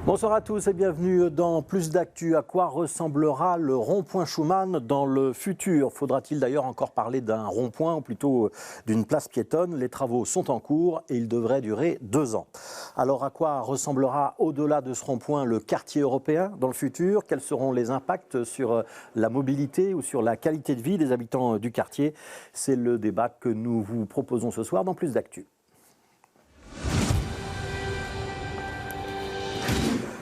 Bonsoir à tous et bienvenue dans Plus d'Actu. À quoi ressemblera le rond-point Schuman dans le futur? Faudra-t-il d'ailleurs encore parler d'un rond-point ou plutôt d'une place piétonne? Les travaux sont en cours et ils devraient durer 2 ans. Alors à quoi ressemblera au-delà de ce rond-point le quartier européen dans le futur? Quels seront les impacts sur la mobilité ou sur la qualité de vie des habitants du quartier? C'est le débat que nous vous proposons ce soir dans Plus d'Actu.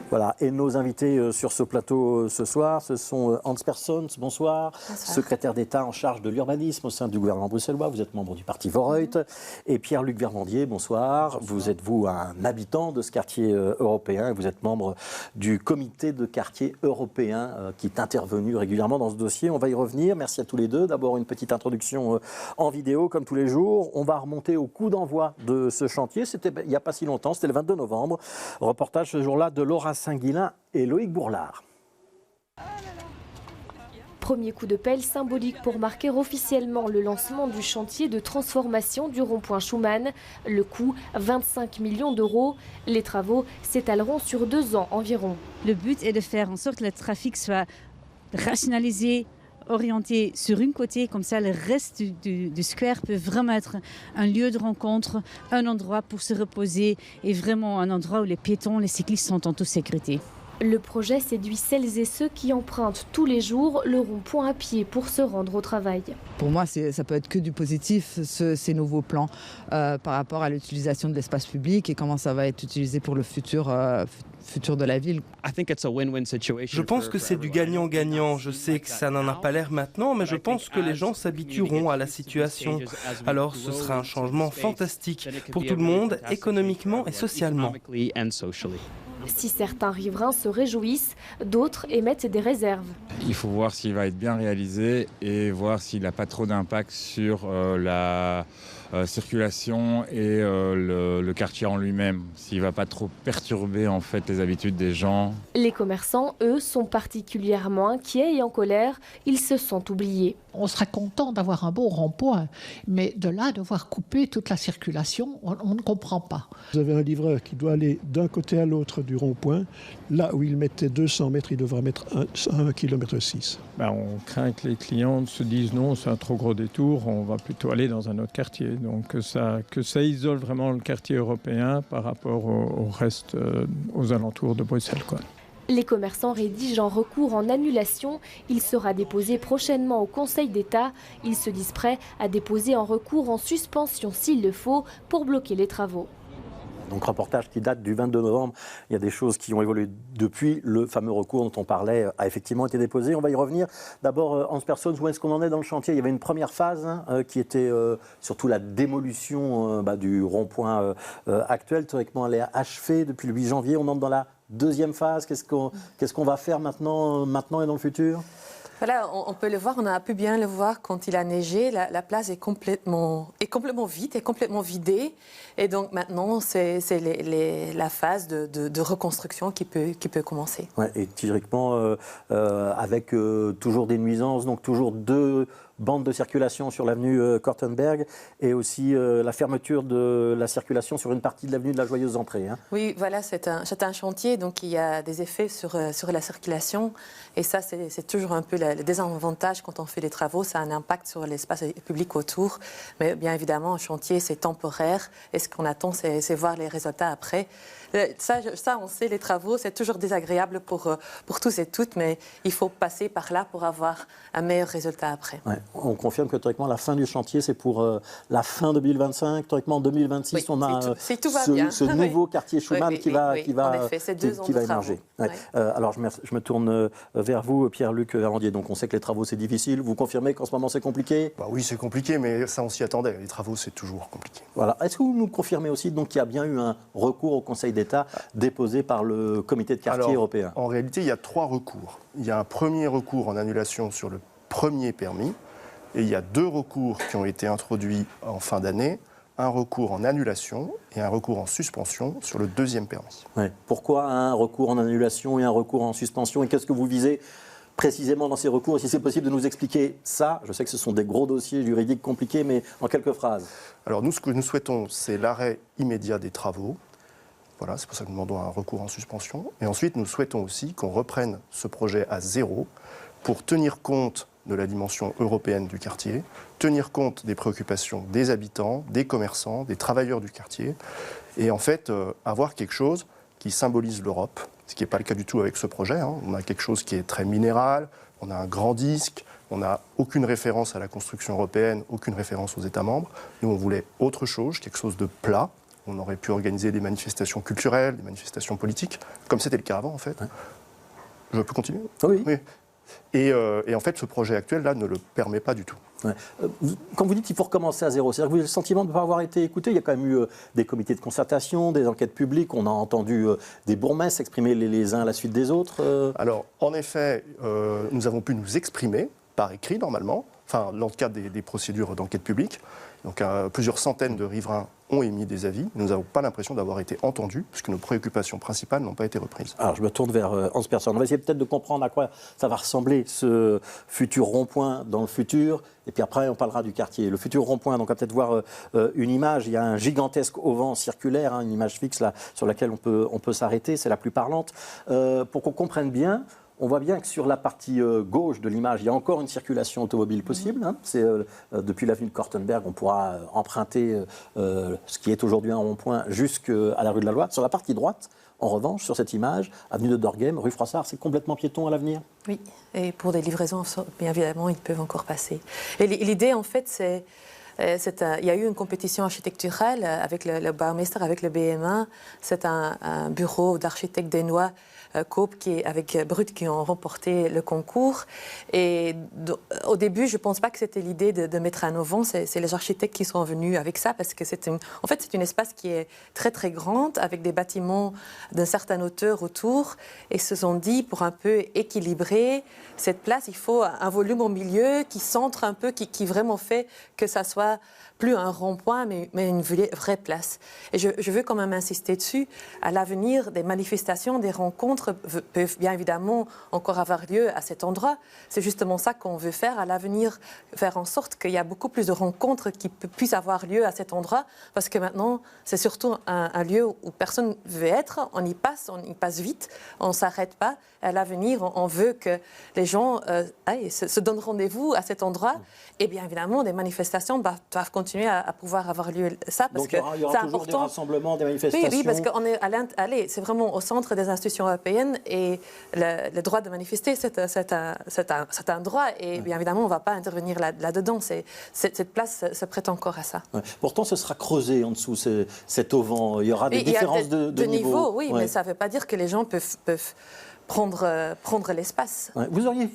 Voilà, et nos invités sur ce plateau ce soir, ce sont Hans Persons, bonsoir, secrétaire d'État en charge de l'urbanisme au sein du gouvernement bruxellois, vous êtes membre du parti Voreut, et Pierre-Luc Vermandier, bonsoir, vous êtes un habitant de ce quartier européen, et vous êtes membre du comité de quartier européen qui est intervenu régulièrement dans ce dossier, on va y revenir, merci à tous les deux, d'abord une petite introduction en vidéo comme tous les jours, on va remonter au coup d'envoi de ce chantier, c'était il n'y a pas si longtemps, c'était le 22 novembre, reportage ce jour-là de Laura Saint-Guilain et Loïc Bourlard. Premier coup de pelle symbolique pour marquer officiellement le lancement du chantier de transformation du rond-point Schuman. Le coût, 25 millions d'euros. Les travaux s'étaleront sur 2 ans environ. Le but est de faire en sorte que le trafic soit rationalisé, orienté sur une côté, comme ça le reste du square peut vraiment être un lieu de rencontre, un endroit pour se reposer et vraiment un endroit où les piétons, les cyclistes sont en toute sécurité. Le projet séduit celles et ceux qui empruntent tous les jours le rond-point à pied pour se rendre au travail. Pour moi, ça peut être que du positif, ces nouveaux plans par rapport à l'utilisation de l'espace public et comment ça va être utilisé pour le futur de la ville. Je pense que c'est du gagnant-gagnant. Je sais que ça n'en a pas l'air maintenant, mais je pense que les gens s'habitueront à la situation. Alors ce sera un changement fantastique pour tout le monde, économiquement et socialement. Si certains riverains se réjouissent, d'autres émettent des réserves. Il faut voir s'il va être bien réalisé et voir s'il n'a pas trop d'impact sur la circulation et le quartier en lui-même, s'il ne va pas trop perturber en fait les habitudes des gens. Les commerçants, eux, sont particulièrement inquiets et en colère. Ils se sentent oubliés. On serait content d'avoir un beau rond-point, mais de là, devoir couper toute la circulation, on ne comprend pas. Vous avez un livreur qui doit aller d'un côté à l'autre du rond-point. Là où il mettait 200 mètres, il devra mettre 1,6 km. On craint que les clients se disent non, c'est un trop gros détour, on va plutôt aller dans un autre quartier. Donc que ça isole vraiment le quartier européen par rapport au reste, aux alentours de Bruxelles, quoi. Les commerçants rédigent un recours en annulation. Il sera déposé prochainement au Conseil d'État. Ils se disent prêts à déposer un recours en suspension s'il le faut pour bloquer les travaux. Donc reportage qui date du 22 novembre, il y a des choses qui ont évolué depuis. Le fameux recours dont on parlait a effectivement été déposé. On va y revenir. D'abord, Hans Persons, où est-ce qu'on en est dans le chantier? Il y avait une première phase qui était surtout la démolution du rond-point actuel. Théoriquement, elle est achevée depuis le 8 janvier. On entre dans la deuxième phase. Qu'est-ce qu'on va faire maintenant et dans le futur? Voilà, on peut le voir, on a pu bien le voir quand il a neigé, la place est complètement vide, est complètement vidée. Et donc maintenant, c'est la phase de reconstruction qui peut commencer. Ouais, et théoriquement, avec toujours des nuisances, donc toujours 2 bandes de circulation sur l'avenue Kortenberg et aussi la fermeture de la circulation sur une partie de l'avenue de la Joyeuse Entrée. Hein. Oui, voilà, c'est un chantier, donc il y a des effets sur la circulation. Et ça, c'est toujours un peu le désavantage quand on fait les travaux. Ça a un impact sur l'espace public autour. Mais bien évidemment, un chantier, c'est temporaire. Et ce qu'on attend, c'est voir les résultats après. Ça, on sait, les travaux, c'est toujours désagréable pour tous et toutes, mais il faut passer par là pour avoir un meilleur résultat après. Ouais. On confirme que théoriquement, la fin du chantier, c'est pour la fin 2025. Théoriquement, en 2026, oui, on a ce nouveau quartier Schuman qui va émerger. Ouais. Alors, je me tourne vers vous, Pierre-Luc Vermandier. Donc, on sait que les travaux, c'est difficile. Vous confirmez qu'en ce moment, c'est compliqué? Oui, c'est compliqué, mais ça, on s'y attendait. Les travaux, c'est toujours compliqué. Voilà. Est-ce que vous nous confirmez aussi qu'il y a bien eu un recours au Conseil d'État déposé par le comité de quartier européen? En réalité, il y a 3 recours. Il y a un premier recours en annulation sur le premier permis et il y a 2 recours qui ont été introduits en fin d'année, un recours en annulation et un recours en suspension sur le deuxième permis. Ouais. Pourquoi un recours en annulation et un recours en suspension? Et qu'est-ce que vous visez précisément dans ces recours? Et si c'est possible de nous expliquer ça, je sais que ce sont des gros dossiers juridiques compliqués, mais en quelques phrases. Alors nous, ce que nous souhaitons, c'est l'arrêt immédiat des travaux Voilà, c'est pour ça que nous demandons un recours en suspension. Et ensuite, nous souhaitons aussi qu'on reprenne ce projet à zéro pour tenir compte de la dimension européenne du quartier, tenir compte des préoccupations des habitants, des commerçants, des travailleurs du quartier, et en fait avoir quelque chose qui symbolise l'Europe, ce qui n'est pas le cas du tout avec ce projet. On a quelque chose qui est très minéral, on a un grand disque, on n'a aucune référence à la construction européenne, aucune référence aux États membres. Nous, on voulait autre chose, quelque chose de plat. On aurait pu organiser des manifestations culturelles, des manifestations politiques, comme c'était le cas avant, en fait. Ouais. Je peux continuer ? Oui. Et en fait, ce projet actuel-là ne le permet pas du tout. Ouais. Quand vous dites qu'il faut recommencer à zéro, c'est-à-dire que vous avez le sentiment de ne pas avoir été écouté. Il y a quand même eu des comités de concertation, des enquêtes publiques, on a entendu des bourgmestres s'exprimer les uns à la suite des autres. Alors, en effet, nous avons pu nous exprimer, par écrit normalement, enfin, dans le cadre des procédures d'enquête publique. Donc, plusieurs centaines de riverains ont émis des avis. Nous n'avons pas l'impression d'avoir été entendus, puisque nos préoccupations principales n'ont pas été reprises. Alors, je me tourne vers Hans Persson. On va essayer peut-être de comprendre à quoi ça va ressembler, ce futur rond-point dans le futur. Et puis après, on parlera du quartier. Le futur rond-point, donc on va peut-être voir une image. Il y a un gigantesque auvent circulaire, une image fixe là, sur laquelle on peut s'arrêter. C'est la plus parlante. Pour qu'on comprenne bien, on voit bien que sur la partie gauche de l'image, il y a encore une circulation automobile possible. C'est depuis l'avenue de Kortenberg, on pourra emprunter ce qui est aujourd'hui un rond-point jusqu'à la rue de la Loi. Sur la partie droite, en revanche, sur cette image, avenue de Dorghem, rue Froissart, c'est complètement piéton à l'avenir. Oui, et pour des livraisons, bien évidemment, ils peuvent encore passer. Et l'idée, en fait, c'est... il y a eu une compétition architecturale avec le Baumeister, avec le BM1. C'est un bureau d'architectes danois, Coop, avec Brut, qui ont remporté le concours. Et au début, je ne pense pas que c'était l'idée de mettre un auvent. C'est les architectes qui sont venus avec ça, parce que c'est un espace qui est très, très grand, avec des bâtiments d'une certaine hauteur autour. Et se sont dit, pour un peu équilibrer cette place, il faut un volume au milieu qui centre un peu, qui vraiment fait que ça soit plus un rond-point, mais une vraie place. Et je veux quand même insister dessus. À l'avenir, des manifestations, des rencontres peuvent bien évidemment encore avoir lieu à cet endroit. C'est justement ça qu'on veut faire à l'avenir, faire en sorte qu'il y a beaucoup plus de rencontres qui puissent avoir lieu à cet endroit, parce que maintenant, c'est surtout un lieu où personne ne veut être. On y passe vite, on ne s'arrête pas. À l'avenir, on veut que les gens se donnent rendez-vous à cet endroit. Et bien évidemment, des manifestations doivent continuer à pouvoir avoir lieu. Ça, parce que il y aura toujours des rassemblements, des manifestations. Oui, parce qu'on est c'est vraiment au centre des institutions européennes, et le droit de manifester, c'est un droit. Et bien évidemment, on ne va pas intervenir là-dedans. Cette place se prête encore à ça. Ouais. Pourtant, ce sera creusé en dessous, cet auvent. Il y aura des différences de niveau. Oui, mais ça ne veut pas dire que les gens peuvent prendre l'espace. Ouais. Vous auriez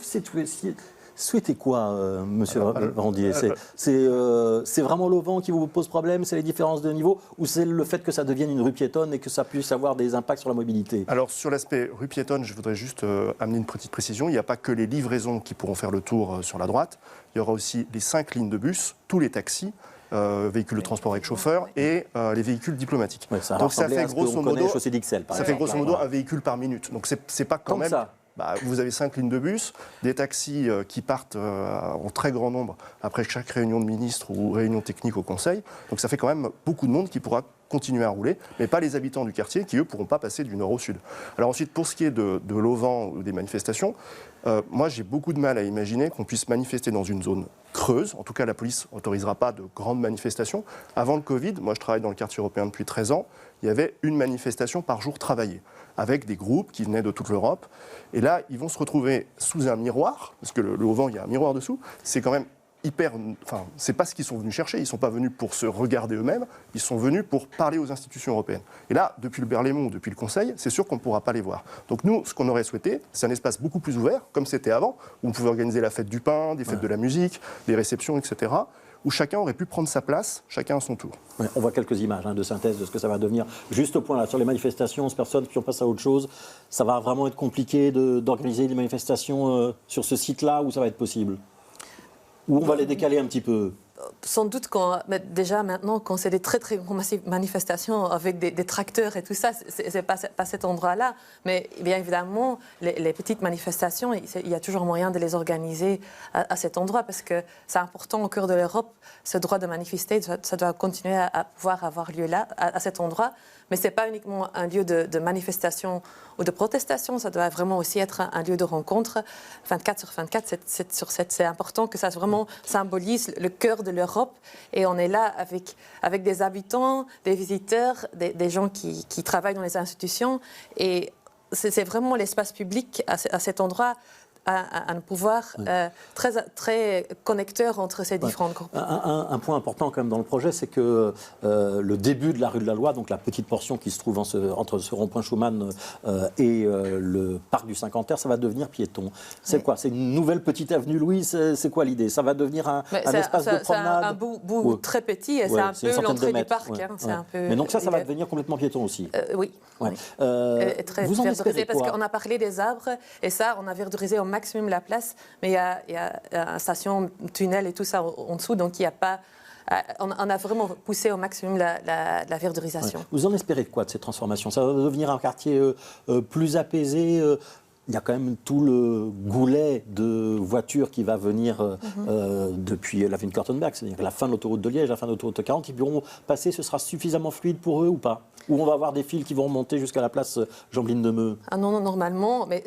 souhaité quoi, monsieur Randier? C'est vraiment l'auvent qui vous pose problème? C'est les différences de niveau? Ou c'est le fait que ça devienne une rue piétonne et que ça puisse avoir des impacts sur la mobilité? Alors, sur l'aspect rue piétonne, je voudrais juste amener une petite précision. Il n'y a pas que les livraisons qui pourront faire le tour sur la droite. Il y aura aussi les 5 lignes de bus, tous les taxis, véhicules de transport avec chauffeur et les véhicules diplomatiques. Ouais, donc ça fait grosso modo un véhicule par minute. Donc c'est pas quand même... Ça. Vous avez 5 lignes de bus, des taxis qui partent en très grand nombre après chaque réunion de ministres ou réunion technique au Conseil. Donc ça fait quand même beaucoup de monde qui pourra continuer à rouler, mais pas les habitants du quartier qui, eux, ne pourront pas passer du nord au sud. Alors ensuite, pour ce qui est de l'auvent ou des manifestations, moi j'ai beaucoup de mal à imaginer qu'on puisse manifester dans une zone creuse. En tout cas, la police n'autorisera pas de grandes manifestations. Avant le Covid, moi je travaille dans le quartier européen depuis 13 ans, il y avait une manifestation par jour travaillée, avec des groupes qui venaient de toute l'Europe. Et là, ils vont se retrouver sous un miroir, parce que le auvent, il y a un miroir dessous. C'est quand même c'est pas ce qu'ils sont venus chercher. Ils sont pas venus pour se regarder eux-mêmes. Ils sont venus pour parler aux institutions européennes. Et là, depuis le Berlaymont ou depuis le Conseil, c'est sûr qu'on ne pourra pas les voir. Donc nous, ce qu'on aurait souhaité, c'est un espace beaucoup plus ouvert, comme c'était avant, où on pouvait organiser la fête du pain, des fêtes de la musique, des réceptions, etc., où chacun aurait pu prendre sa place, chacun à son tour. Ouais, on voit quelques images de synthèse de ce que ça va devenir. Juste au point là, sur les manifestations, 11 personnes qui ont passé à autre chose, ça va vraiment être compliqué d'organiser des manifestations sur ce site-là, où ça va être possible? Ou on va les décaler un petit peu? Sans doute, déjà maintenant, quand c'est des très très grandes manifestations avec des tracteurs et tout ça, c'est pas cet endroit-là. Mais bien évidemment, les petites manifestations, il y a toujours moyen de les organiser à cet endroit, parce que c'est important au cœur de l'Europe. Ce droit de manifester, ça doit continuer à pouvoir avoir lieu là, à cet endroit. Mais ce n'est pas uniquement un lieu de manifestation ou de protestation, ça doit vraiment aussi être un lieu de rencontre. 24 sur 24, 7 sur 7, c'est important que ça vraiment symbolise le cœur de l'Europe. Et on est là avec des habitants, des visiteurs, des gens qui travaillent dans les institutions. Et c'est vraiment l'espace public à cet endroit, un pouvoir très connecteur entre ces différentes groupes. Un point important quand même dans le projet, c'est que le début de la rue de la Loi, donc la petite portion qui se trouve entre ce rond-point Schuman et le parc du Cinquantenaire, ça va devenir piéton. C'est quoi? C'est une nouvelle petite avenue Louise? C'est quoi l'idée? Ça va devenir un espace de promenade? C'est un bout très petit, et c'est un peu l'entrée du parc. Mais donc ça va devenir complètement piéton aussi? Oui. Très vous en espérez quoi? Parce qu'on a parlé des arbres, et ça, on a verdorisé au maximum la place, mais il y a une station, tunnel et tout ça en dessous, donc il n'y a pas... On a vraiment poussé au maximum la verdorisation. Vous en espérez quoi de cette transformation? Ça va devenir un quartier plus apaisé? Il y a quand même tout le goulet de voitures qui va venir depuis l'avenue de Kortenberg, c'est-à-dire la fin de l'autoroute de Liège, la fin de l'autoroute 40, ils pourront passer, ce sera suffisamment fluide pour eux ou pas? Ou on va avoir des fils qui vont remonter jusqu'à la place Jean-Bline Demeux? Non, normalement, mais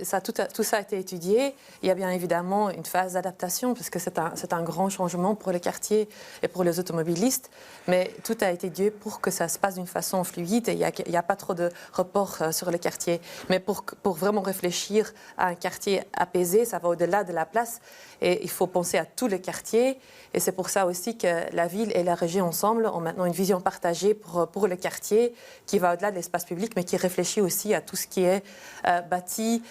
tout ça a été étudié. Il y a bien évidemment une phase d'adaptation, parce que c'est un grand changement pour les quartiers et pour les automobilistes, mais tout a été étudié pour que ça se passe d'une façon fluide et il n'y a pas trop de report sur les quartiers. Mais pour vraiment réfléchir à un quartier apaisé, ça va au-delà de la place, et il faut penser à tous les quartiers, et c'est pour ça aussi que la ville et la région ensemble ont maintenant une vision partagée pour le quartier qui va au-delà de l'espace public, mais qui réfléchit aussi à tout ce qui est bâti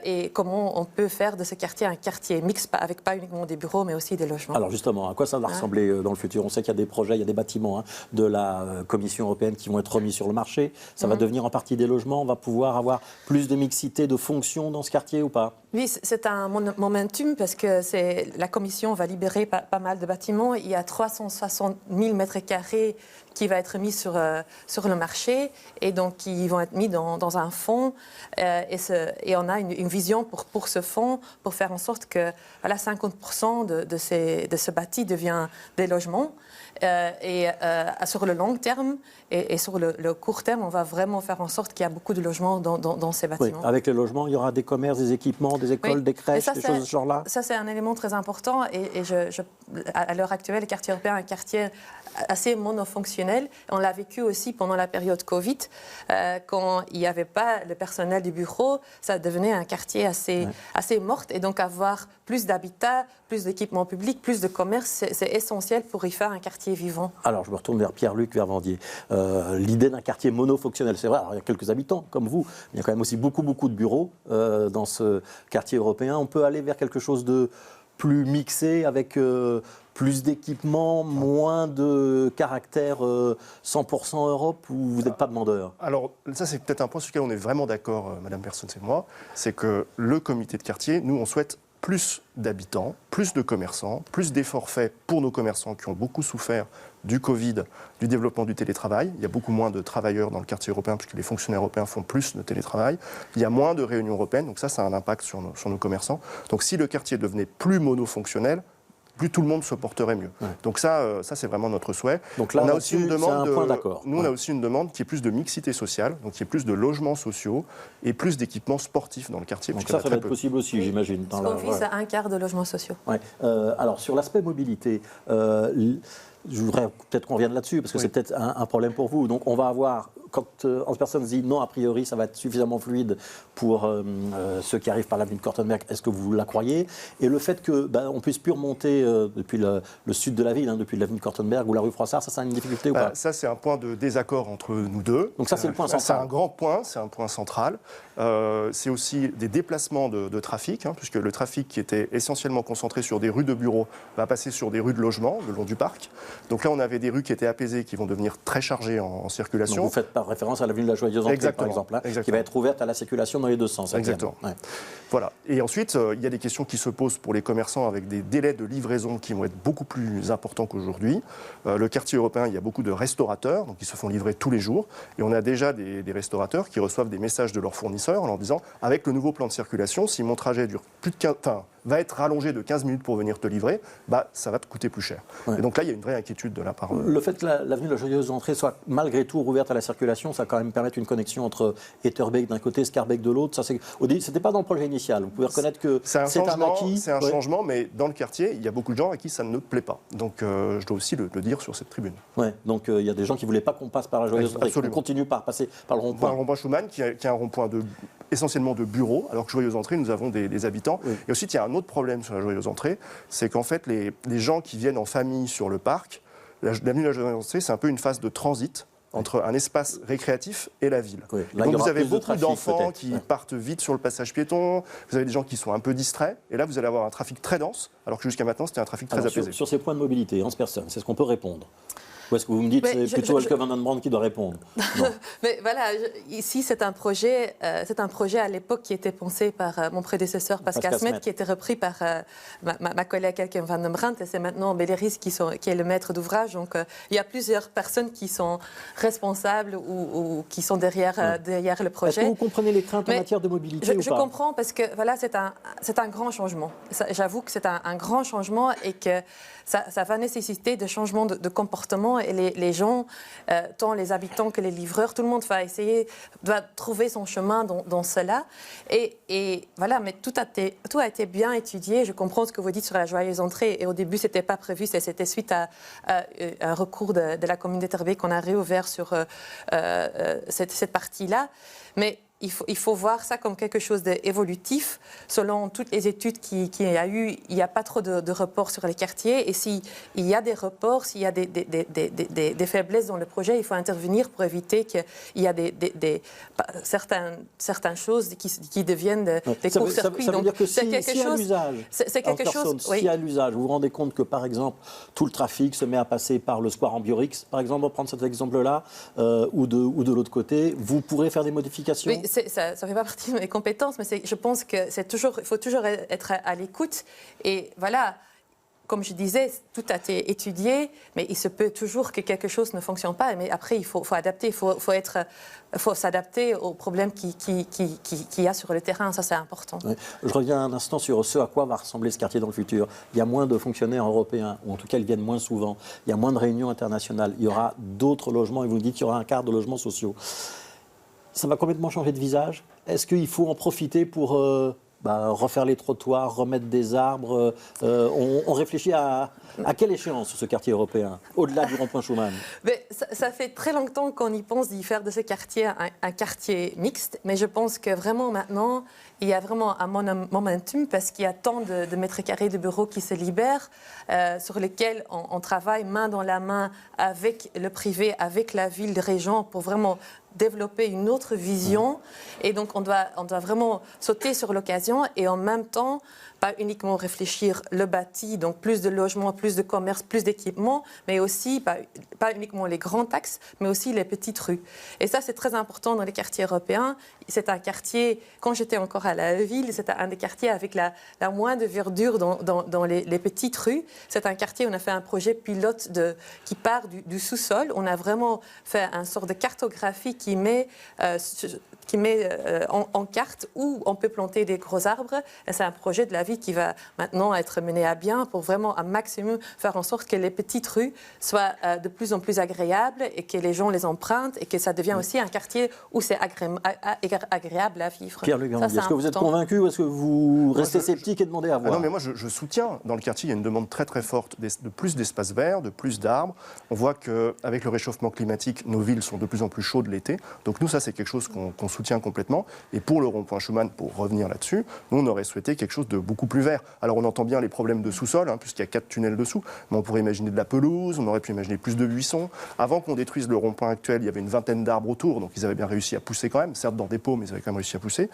et comment on peut faire de ce quartier un quartier mixte, avec pas uniquement des bureaux, mais aussi des logements. Alors justement, à quoi ça va ressembler dans le futur? On sait qu'il y a des projets, il y a des bâtiments de la Commission européenne qui vont être remis sur le marché. Ça va devenir en partie des logements. On va pouvoir avoir plus de mixité de fonctions dans ce quartier ou pas? Oui, c'est un momentum, parce que la Commission va libérer pas mal de bâtiments. Il y a 360 000 mètres carrés qui va être mis sur le marché, et donc qui vont être mis dans un fonds. Et on a une vision pour ce fonds, pour faire en sorte que 50% de ce bâti devient des logements. Sur le long terme et sur le court terme, on va vraiment faire en sorte qu'il y a beaucoup de logements dans ces bâtiments. Oui, avec les logements, il y aura des commerces, des équipements, des écoles, des crèches, des choses de ce genre-là? Ça, c'est un élément très important. À l'heure actuelle, le quartier européen est un quartier assez monofonctionnel. On l'a vécu aussi pendant la période Covid. Quand il n'y avait pas le personnel du bureau, ça devenait un quartier assez mort. Et donc avoir plus d'habitat, plus d'équipements publics, plus de commerce, c'est essentiel pour y faire un quartier vivant. Alors, je me retourne vers Pierre-Luc Vervandier. L'idée d'un quartier monofonctionnel, c'est vrai, alors, il y a quelques habitants comme vous, mais il y a quand même aussi beaucoup de bureaux dans ce quartier européen. On peut aller vers quelque chose de plus mixé, avec plus d'équipements, moins de caractère 100% Europe, ou vous n'êtes pas demandeur? Alors, ça, c'est peut-être un point sur lequel on est vraiment d'accord, Madame Persons et moi, c'est que le comité de quartier, nous, on souhaite plus d'habitants, plus de commerçants, plus d'efforts faits pour nos commerçants qui ont beaucoup souffert du Covid, du développement du télétravail. Il y a beaucoup moins de travailleurs dans le quartier européen puisque les fonctionnaires européens font plus de télétravail. Il y a moins de réunions européennes, donc ça a un impact sur nos commerçants. Donc si le quartier devenait plus monofonctionnel, plus tout le monde se porterait mieux. Ouais. Donc ça c'est vraiment notre souhait. Donc là, on a aussi une demande on a aussi une demande qui est plus de mixité sociale, donc qui est plus de logements sociaux et plus d'équipements sportifs dans le quartier. Donc ça va être possible aussi, j'imagine. On vise à un quart de logements sociaux. Ouais. Alors sur l'aspect mobilité, je voudrais peut-être qu'on revienne là-dessus, parce que c'est peut-être un problème pour vous. Donc on va avoir, quand Hans Persson dit non, a priori, ça va être suffisamment fluide pour ceux qui arrivent par l'avenue de Kortenberg, est-ce que vous la croyez? Et le fait qu'on ne puisse plus remonter depuis le sud de la ville, depuis l'avenue de Kortenberg ou la rue Froissart, ça c'est une difficulté ou pas? Ça, c'est un point de désaccord entre nous deux. Donc ça, c'est le point central. C'est un grand point, c'est un point central. C'est aussi des déplacements de trafic, puisque le trafic qui était essentiellement concentré sur des rues de bureaux va passer sur des rues de logement, le long du parc. Donc là, on avait des rues qui étaient apaisées, qui vont devenir très chargées en circulation. Donc vous faites par référence à l'avenue de la Joyeuse Entrée, par exemple, qui va être ouverte à la circulation dans les deux sens. Exactement. Ouais. Voilà. Et ensuite, il y a des questions qui se posent pour les commerçants avec des délais de livraison qui vont être beaucoup plus importants qu'aujourd'hui. Le quartier européen, il y a beaucoup de restaurateurs, donc ils se font livrer tous les jours. Et on a déjà des restaurateurs qui reçoivent des messages de leurs fournisseurs en leur disant, avec le nouveau plan de circulation, si mon trajet dure plus de 20 va être rallongé de 15 minutes pour venir te livrer, ça va te coûter plus cher. Ouais. Et donc là, il y a une vraie inquiétude de la part... Le fait que l'avenue de la Joyeuse Entrée soit malgré tout rouverte à la circulation, ça va quand même permettre une connexion entre Etterbeek d'un côté, Schaerbeek de l'autre. C'était pas dans le projet initial. Vous pouvez reconnaître que c'est un acquis. C'est un changement, mais dans le quartier, il y a beaucoup de gens à qui ça ne plaît pas. Donc je dois aussi le dire sur cette tribune. Ouais, donc il y a des gens qui ne voulaient pas qu'on passe par la Joyeuse Entrée. On continue par passer par le rond-point. Le rond-point Schuman, qui est un rond-point essentiellement de bureaux, alors que Joyeuse Entrée, nous avons des habitants. Oui. Et aussi, il y a un autre problème sur la Joyeuse Entrée, c'est qu'en fait, les gens qui viennent en famille sur le parc, l'avenue de la Joyeuse Entrée, c'est un peu une phase de transit entre un espace récréatif et la ville. Oui, là, donc vous avez beaucoup d'enfants qui partent vite sur le passage piéton, vous avez des gens qui sont un peu distraits, et là vous allez avoir un trafic très dense, alors que jusqu'à maintenant c'était un trafic très apaisé. Sur ces points de mobilité, 11 personnes, c'est ce qu'on peut répondre. Ou est-ce que vous me dites que c'est plutôt Elke van den Brand qui doit répondre? Mais voilà, ici c'est un projet à l'époque qui était pensé par mon prédécesseur Pascal Smet, qui était repris par ma collègue Elke van den Brand, et c'est maintenant Belleris qui est le maître d'ouvrage. Donc il y a plusieurs personnes qui sont responsables ou qui sont derrière le projet. Est-ce que vous comprenez les craintes en matière de mobilité ou pas? Je comprends, parce que voilà, c'est un grand changement. J'avoue que c'est un grand changement et que ça va nécessiter des changements de comportement. Et les gens, tant les habitants que les livreurs, tout le monde doit trouver son chemin dans cela. Et voilà, mais tout a été bien étudié. Je comprends ce que vous dites sur la Joyeuse Entrée. Et au début, ce n'était pas prévu. C'était suite à un recours de la commune d'Etterbeek qu'on a réouvert sur cette partie-là. Mais il faut voir ça comme quelque chose d'évolutif. Selon toutes les études qu'il y a eu, il n'y a pas trop de reports sur les quartiers. Et s'il y a des reports, s'il y a des faiblesses dans le projet, il faut intervenir pour éviter qu'il y ait certaines choses qui deviennent des courts-circuits. Ça veut dire que si à l'usage, vous vous rendez compte que, par exemple, tout le trafic se met à passer par le square Ambiorix, par exemple, on va prendre cet exemple-là, ou de l'autre côté, vous pourrez faire des modifications? Oui, ça ne fait pas partie de mes compétences, mais je pense qu'il faut toujours être à l'écoute. Et voilà, comme je disais, tout a été étudié, mais il se peut toujours que quelque chose ne fonctionne pas. Mais après, il faut adapter, il faut s'adapter aux problèmes qu'il y a sur le terrain. Ça, c'est important. Oui. Je reviens un instant sur ce à quoi va ressembler ce quartier dans le futur. Il y a moins de fonctionnaires européens, ou en tout cas, ils viennent moins souvent. Il y a moins de réunions internationales. Il y aura d'autres logements, et vous nous dites qu'il y aura un quart de logements sociaux. Ça va complètement changer de visage. Est-ce qu'il faut en profiter pour refaire les trottoirs, remettre des arbres? On réfléchit à quelle échéance ce quartier européen, au-delà du rond-point Schuman? Mais ça fait très longtemps qu'on y pense d'y faire de ce quartier un quartier mixte, mais je pense que vraiment maintenant, il y a vraiment un momentum parce qu'il y a tant de mètres carrés de bureaux qui se libèrent, sur lesquels on travaille main dans la main avec le privé, avec la ville de Régent pour vraiment développer une autre vision. Et donc, on doit vraiment sauter sur l'occasion et en même temps, pas uniquement réfléchir le bâti, donc plus de logements, plus de commerce, plus d'équipements, mais aussi, pas uniquement les grands axes, mais aussi les petites rues. Et ça, c'est très important dans les quartiers européens. C'est un quartier, quand j'étais encore à la ville, c'était un des quartiers avec la moins de verdure dans les petites rues. C'est un quartier où on a fait un projet pilote qui part du sous-sol. On a vraiment fait une sorte de cartographie qui met en carte où on peut planter des gros arbres. Et c'est un projet de la ville qui va maintenant être mené à bien pour vraiment un maximum faire en sorte que les petites rues soient de plus en plus agréables et que les gens les empruntent et que ça devient aussi un quartier où c'est agréable à vivre. Pierre Lugan, est-ce que vous êtes convaincu ou est-ce que vous restez sceptique et demandez à voir? Non, mais moi je soutiens. Dans le quartier, il y a une demande très très forte de plus d'espaces verts, de plus d'arbres. On voit qu'avec le réchauffement climatique, nos villes sont de plus en plus chaudes l'été. Donc nous, ça c'est quelque chose qu'on soutient complètement. Et pour le rond-point Schuman, pour revenir là-dessus, nous on aurait souhaité quelque chose de beaucoup plus vert. Alors on entend bien les problèmes de sous-sol, puisqu'il y a 4 tunnels dessous, mais on pourrait imaginer de la pelouse, on aurait pu imaginer plus de buissons. Avant qu'on détruise le rond-point actuel, il y avait une vingtaine d'arbres autour, donc ils avaient bien réussi à pousser quand même, certes dans des pots, mais ils avaient quand même réussi à pousser.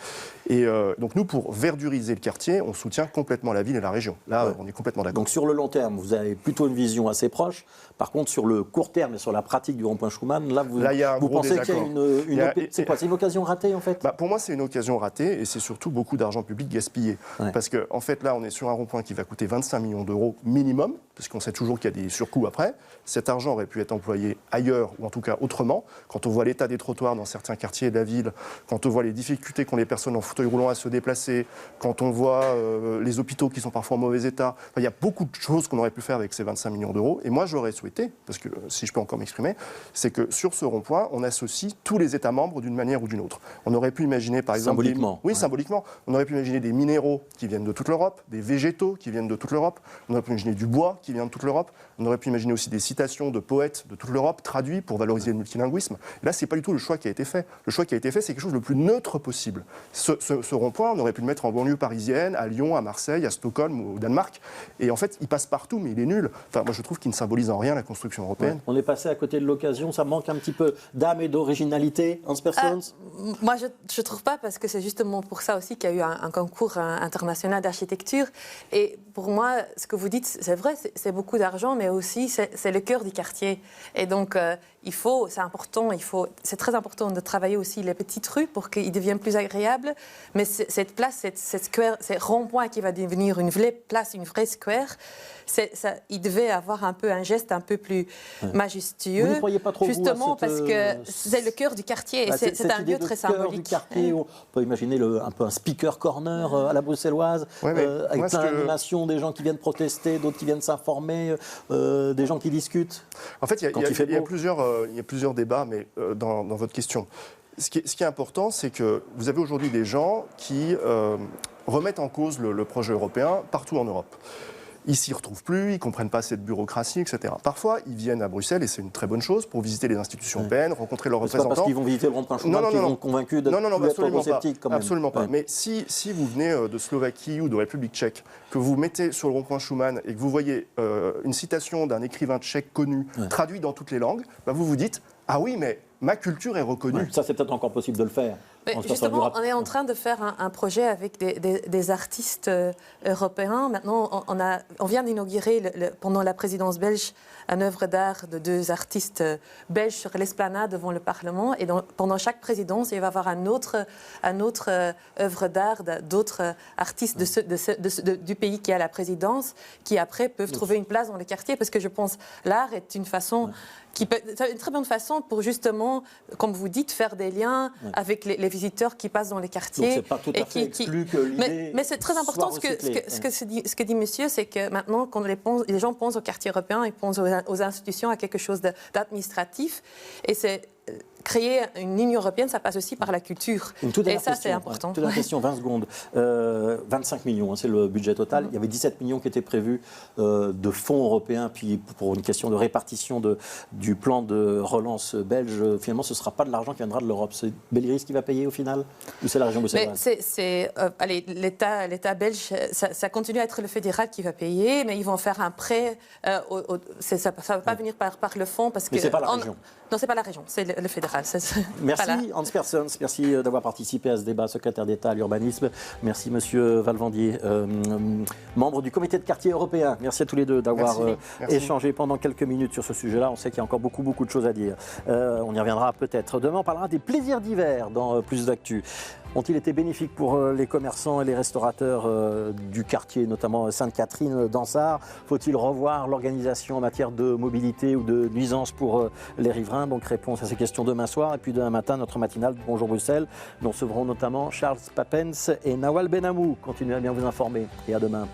Et donc nous, pour verduriser le quartier, on soutient complètement la ville et la région. Là, on est complètement d'accord. Donc sur le long terme, vous avez plutôt une vision assez proche. Par contre, sur le court terme et sur la pratique du rond-point Schuman, là, vous pensez qu'il y a c'est quoi? C'est une occasion ratée en fait. Pour moi, c'est une occasion ratée et c'est surtout beaucoup d'argent public gaspillé. Ouais. Parce qu'en en fait, là, on est sur un rond-point qui va coûter 25 millions d'euros minimum, parce qu'on sait toujours qu'il y a des surcoûts après. Cet argent aurait pu être employé ailleurs, ou en tout cas autrement. Quand on voit l'état des trottoirs dans certains quartiers de la ville, quand on voit les difficultés qu'ont les personnes en fauteuil roulant à se déplacer, quand on voit les hôpitaux qui sont parfois en mauvais état, il y a beaucoup de choses qu'on aurait pu faire avec ces 25 millions d'euros. Et moi, j'aurais souhaité, parce que si je peux encore m'exprimer, c'est que sur ce rond-point, on associe tous les États membres d'une manière ou d'une autre. On aurait pu imaginer, par exemple... Symboliquement. Oui, symboliquement. On aurait pu imaginer des minéraux qui viennent de toute l'Europe, des végétaux qui viennent de toute l'Europe, on aurait pu imaginer du bois qui vient de toute l'Europe, on aurait pu imaginer aussi des citations de poètes de toute l'Europe traduits pour valoriser le multilinguisme. Là, ce n'est pas du tout le choix qui a été fait. Le choix qui a été fait, c'est quelque chose de le plus neutre possible. Ce rond-point, on aurait pu le mettre en banlieue parisienne, à Lyon, à Marseille, à Stockholm ou au Danemark. Et en fait, il passe partout, mais il est nul. Enfin, moi, je trouve qu'il ne symbolise en rien la construction européenne. Ouais. On est passé à côté de l'occasion, ça manque un petit peu d'âme et d'originalité, Hans Persons. Moi, je ne trouve pas, parce que c'est justement pour ça aussi qu'il y a eu un concours international d'architecture. Et pour moi, ce que vous dites, c'est vrai, c'est beaucoup d'argent, mais aussi c'est le cœur du quartier. Et donc, c'est très important de travailler aussi les petites rues pour qu'ils deviennent plus agréables. Mais cette place, cette square, ces ronds-points qui va devenir une vraie place, une vraie square, il devait avoir un peu un geste un peu plus majestueux. Vous ne croyez pas trop justement parce que c'est le cœur du quartier et c'est un lieu très symbolique. Du quartier, on peut imaginer un peu un speaker corner à la bruxelloise, avec plein d'animations, des gens qui viennent protester, d'autres qui viennent s'informer, des gens qui discutent. En fait, il y a plusieurs débats, mais dans votre question. Ce qui est important, c'est que vous avez aujourd'hui des gens qui remettent en cause le projet européen partout en Europe. Ils ne s'y retrouvent plus, ils ne comprennent pas cette bureaucratie, etc. Parfois, ils viennent à Bruxelles, et c'est une très bonne chose, pour visiter les institutions européennes, rencontrer leurs représentants. C'est pas parce qu'ils vont visiter le rond-point Schuman qu'ils vont convaincus d'être eurosceptiques, quand même. Absolument pas. Mais si vous venez de Slovaquie ou de République tchèque, que vous mettez sur le rond-point Schuman et que vous voyez une citation d'un écrivain tchèque connu, traduit dans toutes les langues, vous vous dites « Ah oui, mais ma culture est reconnue. Ouais, ça, c'est peut-être encore possible de le faire. Mais justement, on est en train de faire un projet avec des artistes européens. Maintenant, on vient d'inaugurer, pendant la présidence belge, une œuvre d'art de 2 artistes belges sur l'esplanade devant le Parlement. Et pendant chaque présidence, il va y avoir un autre œuvre d'art d'autres artistes du pays qui a la présidence, qui après peuvent trouver une place dans le quartier. Parce que je pense que l'art est une façon... C'est une très bonne façon pour justement, comme vous dites, faire des liens avec les visiteurs qui passent dans les quartiers. Donc c'est pas tout à fait exclu que l'idée mais c'est très important ce que dit monsieur, c'est que maintenant, quand les gens pensent au quartier européen, ils pensent aux institutions, à quelque chose d'administratif. Et c'est... Créer une Union européenne, ça passe aussi par la culture. Et ça, c'est important. Toute la question, 20 secondes. 25 millions, hein, c'est le budget total. Il y avait 17 millions qui étaient prévus de fonds européens, puis pour une question de répartition du plan de relance belge, finalement, ce ne sera pas de l'argent qui viendra de l'Europe. C'est Belliris qui va payer au final? Ou c'est la région bruxelloise? L'État belge, ça continue à être le fédéral qui va payer, mais ils vont faire un prêt. Ça ne va pas venir par le fonds. Mais ce n'est pas la région. Non, ce n'est pas la région, c'est le fédéral. Merci Hans Persons, merci d'avoir participé à ce débat, secrétaire d'État à l'urbanisme. Merci Monsieur Valvandier, membre du comité de quartier européen. Merci à tous les deux d'avoir échangé pendant quelques minutes sur ce sujet-là. On sait qu'il y a encore beaucoup de choses à dire. On y reviendra peut-être. Demain, on parlera des plaisirs d'hiver dans Plus d'actu. Ont-ils été bénéfiques pour les commerçants et les restaurateurs du quartier, notamment Sainte-Catherine, Dansart? Faut-il revoir l'organisation en matière de mobilité ou de nuisance pour les riverains? Donc réponse à ces questions demain soir. Et puis demain matin, notre matinale Bonjour Bruxelles, dont seront notamment Charles Papens et Nawal Benamou. Continuez à bien vous informer et à demain.